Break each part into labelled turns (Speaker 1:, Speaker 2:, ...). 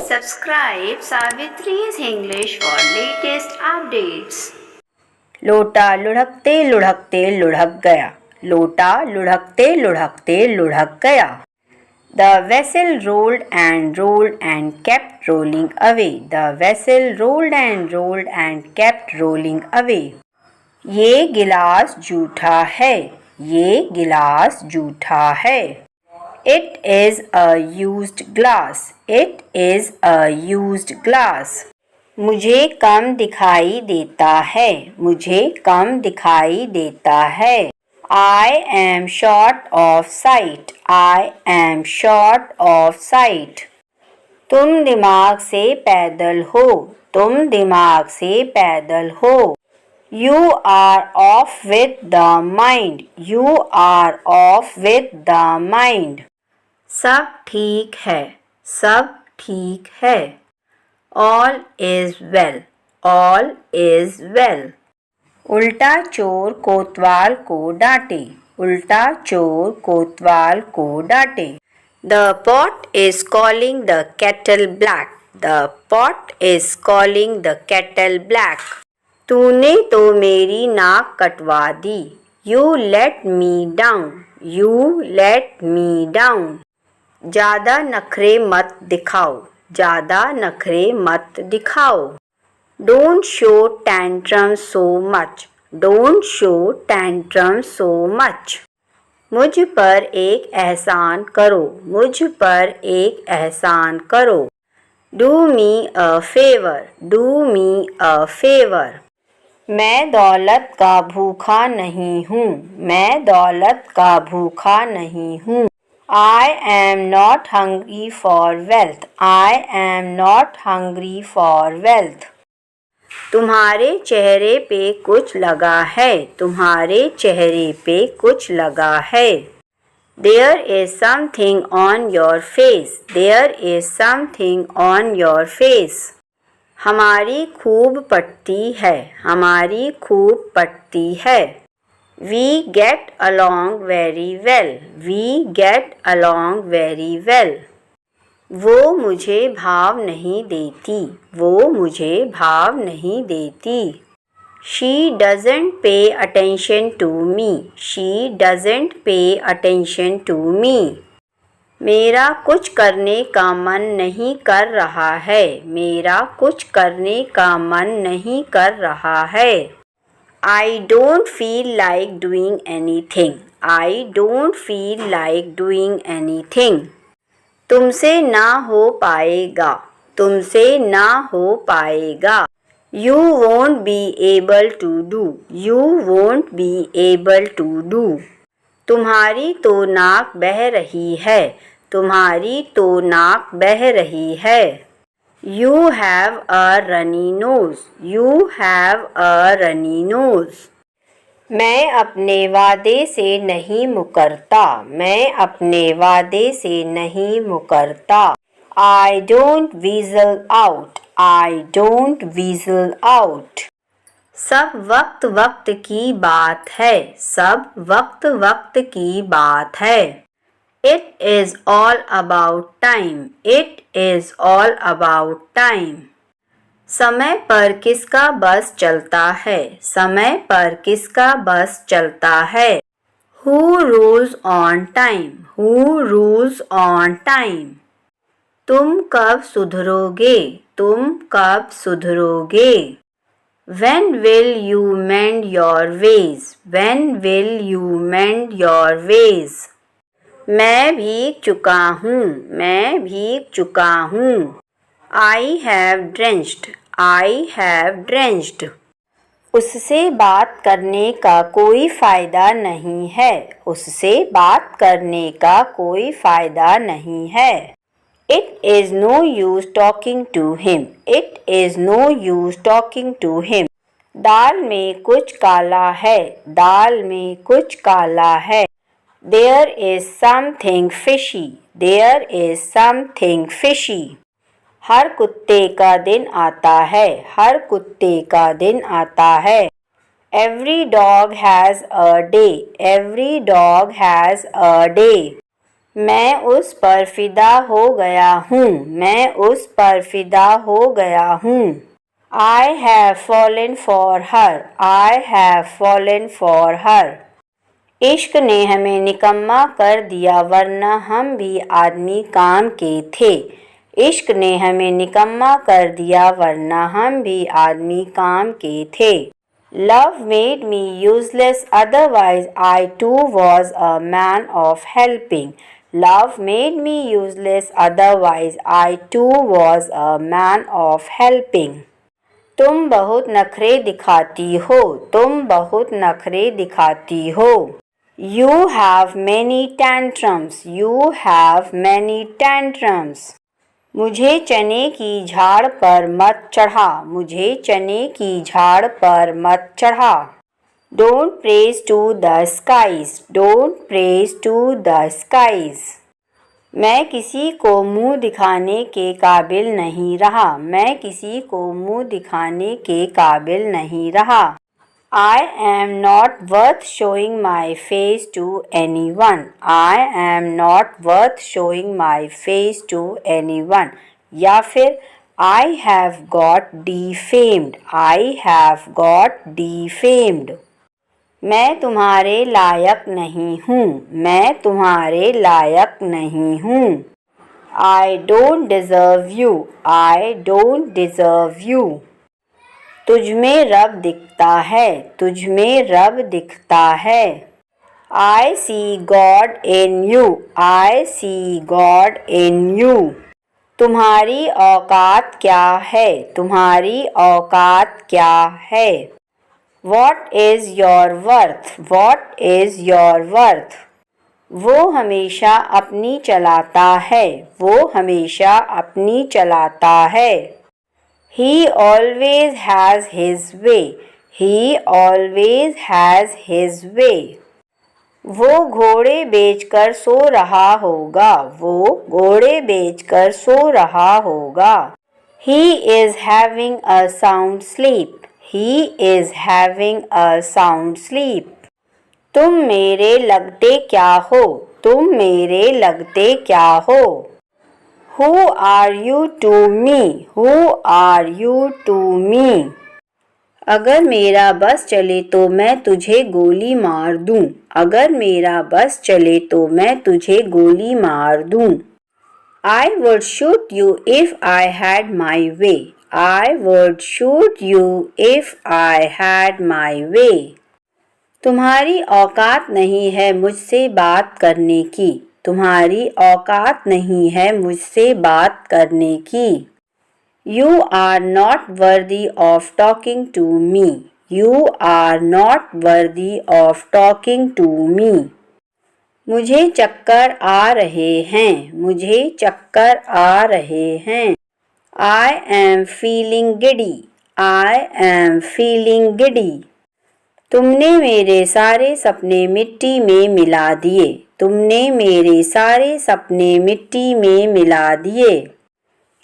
Speaker 1: Subscribe Savitri's English for latest updates.
Speaker 2: लोटा लुढ़कते लुढ़कते लुढ़क गया. लोटा लुढ़कते लुढ़कते लुढ़क गया. The vessel rolled and kept rolling away. The vessel rolled and kept rolling away. ये गिलास जूठा है. ये गिलास जूठा है. It is a used glass. It is a used glass. मुझे कम दिखाई देता है. मुझे कम दिखाई देता है. I am short of sight. I am short of sight. तुम दिमाग से पैदल हो. तुम दिमाग से पैदल हो. You are off with the mind. You are off with the mind. सब ठीक है. सब ठीक है. All is well. All is well. उल्टा चोर कोतवाल को डांटे. उल्टा चोर कोतवाल को डांटे. The pot is calling the kettle black. The pot is calling the kettle black. तूने तो मेरी नाक कटवा दी. You let me down. You let me down. ज़्यादा नखरे मत दिखाओ. ज़्यादा नखरे मत दिखाओ. Don't show tantrum so much. Don't show tantrum so much. मुझ पर एक एहसान करो. मुझ पर एक एहसान करो. Do me a favor. Do me a favor. मैं दौलत का भूखा नहीं हूँ. मैं दौलत का भूखा नहीं हूँ. I am not hungry for wealth. I am not hungry for wealth. तुम्हारे चेहरे पे कुछ लगा है. तुम्हारे चेहरे पे कुछ लगा है. There is something on your face. There is something on your face. हमारी खूब पटती है. हमारी खूब पटती है. We get along very well. We get along very well. वो मुझे भाव नहीं देती. वो मुझे भाव नहीं देती. She doesn't pay attention to me. She doesn't pay attention to me. मेरा कुछ करने का मन नहीं कर रहा है. मेरा कुछ करने का मन नहीं कर रहा है. I don't feel like doing anything. I don't feel like doing anything. तुमसे ना हो पाएगा. तुमसे ना हो पाएगा. You won't be able to do. You won't be able to do. तुम्हारी तो नाक बह रही है. तुम्हारी तो नाक बह रही है. You have a runny nose. You have a runny nose. मैं अपने वादे से नहीं मुकरता. मैं अपने वादे से नहीं मुकरता. I don't weasel out. I don't weasel out. सब वक्त वक्त की बात है. सब वक्त वक्त की बात है. It is all about time. It is all about time. समय पर किसका बस चलता है. समय पर किसका बस चलता है. Who rules on time? Who rules on time? तुम कब सुधरोगे. तुम कब सुधरोगे. When will you mend your ways? When will you mend your ways? मैं भीग चुका हूँ. मैं भीग चुका हूँ. I have drenched. I have drenched. उससे बात करने का कोई फ़ायदा नहीं है. उससे बात करने का कोई फ़ायदा नहीं है. It is no use talking to him. It is no use talking to him. दाल में कुछ काला है. दाल में कुछ काला है. There is something fishy. There is something fishy. हर कुत्ते का दिन आता है. हर कुत्ते का दिन आता है. Every dog has a day. Every dog has a day. मैं उस पर फिदा हो गया हूँ, मैं उस पर फिदा हो गया हूँ। I have fallen for her, I have fallen for her. इश्क ने हमें निकम्मा कर दिया वरना हम भी आदमी काम के थे। इश्क ने हमें निकम्मा कर दिया वरना हम भी आदमी काम के थे। Love made me useless, otherwise I too was a man of helping. Love made me useless, otherwise I too was a man of helping. तुम बहुत नखरे दिखाती हो, तुम बहुत नखरे दिखाती हो। You have many tantrums, you have many tantrums. मुझे चने की झाड़ पर मत चढ़ा, मुझे चने की झाड़ पर मत चढ़ा। Don't praise to the skies, don't praise to the skies. मैं किसी को मुंह दिखाने के काबिल नहीं रहा, मैं किसी को मुंह दिखाने के काबिल नहीं रहा। I am not worth showing my face to anyone. I am not worth showing my face to anyone. या फिर I have got defamed. I have got defamed. मैं तुम्हारे लायक नहीं हूँ, मैं तुम्हारे लायक नहीं हूँ। I don't deserve you. I don't deserve you. तुझ में रब दिखता है, तुझ में रब दिखता है। I see God in you, I see God in you. तुम्हारी औकात क्या है, तुम्हारी औकात क्या है। What is your worth, what is your worth. वो हमेशा अपनी चलाता है, वो हमेशा अपनी चलाता है। He always has his way, he always has his way. वो घोड़े बेचकर सो रहा होगा, वो घोड़े बेचकर सो रहा होगा। He is having a sound sleep, he is having a sound sleep. तुम मेरे लगते क्या हो, तुम मेरे लगते क्या हो। Who are you to me? Who are you to me? अगर मेरा बस चले तो मैं तुझे गोली मार दूं, अगर मेरा बस चले तो मैं तुझे गोली मार दूं। I would shoot you if I had my way. I would shoot you if I had my way. तुम्हारी औकात नहीं है मुझसे बात करने की, तुम्हारी औकात नहीं है मुझसे बात करने की। You are not worthy of talking to me. You are not worthy of talking to me. मुझे चक्कर आ रहे हैं, मुझे चक्कर आ रहे हैं। I am feeling giddy. I am feeling giddy. तुमने मेरे सारे सपने मिट्टी में मिला दिए, तुमने मेरे सारे सपने मिट्टी में मिला दिए।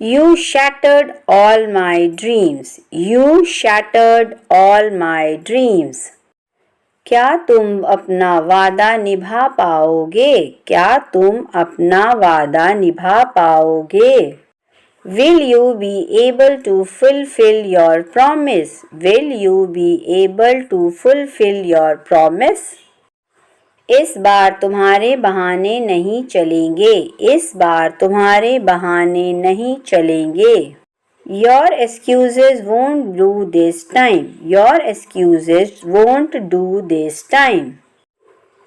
Speaker 2: You shattered all my dreams. You shattered all my dreams. क्या तुम अपना वादा निभा पाओगे? क्या तुम अपना वादा निभा पाओगे? Will you be able to fulfill your promise? Will you be able to fulfill your promise? इस बार तुम्हारे बहाने नहीं चलेंगे, इस बार तुम्हारे बहाने नहीं चलेंगे। Your excuses won't do this time. Your excuses won't do this time.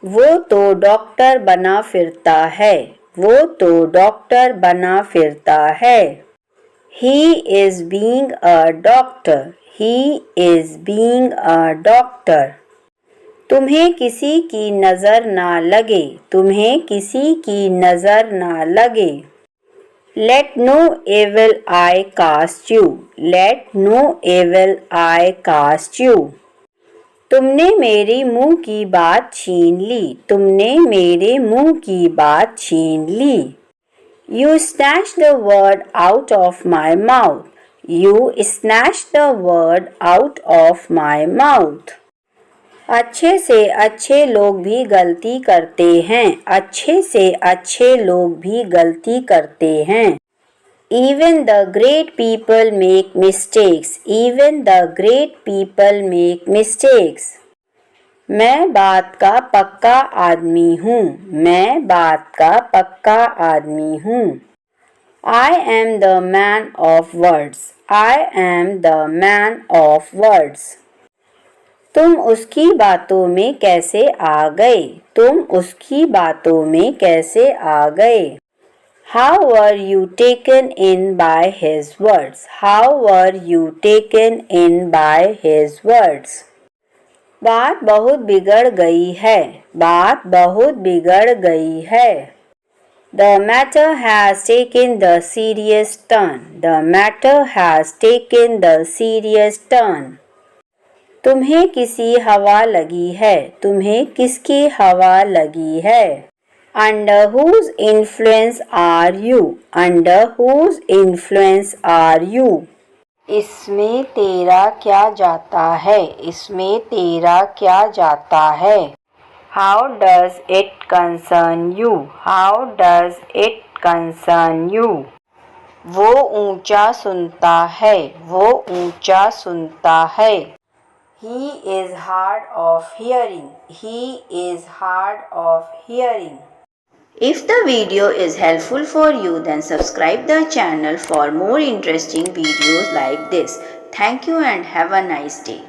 Speaker 2: वो तो डॉक्टर बना फिरता है, वो तो डॉक्टर बना फिरता है। He is being a doctor. He is being a doctor. तुम्हें किसी की नज़र ना लगे, तुम्हें किसी की नज़र ना लगे। Let no evil eye cast you. Let no evil eye cast you. तुमने मेरी मुंह की बात छीन ली, तुमने मेरे मुंह की बात छीन ली। You snatched the word out of my mouth. You snatched the word out of my mouth. अच्छे से अच्छे लोग भी गलती करते हैं। अच्छे से अच्छे लोग भी गलती करते हैं। Even the great people make mistakes. Even the great people make mistakes. मैं बात का पक्का आदमी हूँ। मैं बात का पक्का आदमी हूँ। I am the man of words. I am the man of words. तुम उसकी बातों में कैसे आ गए? तुम उसकी बातों में कैसे आ गए? How were you taken in by his words? How were you taken in by his words? बात बहुत बिगड़ गई है। बात बहुत बिगड़ गई है। The matter has taken the serious turn. The matter has taken the serious turn. तुम्हें किसी हवा लगी है। तुम्हें किसकी हवा लगी है? Under whose influence are you? Under whose influence are you? इसमें तेरा क्या जाता है? इसमें तेरा क्या जाता है? How does it concern you? How does it concern you? वो ऊंचा सुनता है। वो ऊंचा सुनता है। He is hard of hearing. He is hard of hearing.
Speaker 1: If the video is helpful for you, then subscribe the channel for more interesting videos like this. Thank you and have a nice day.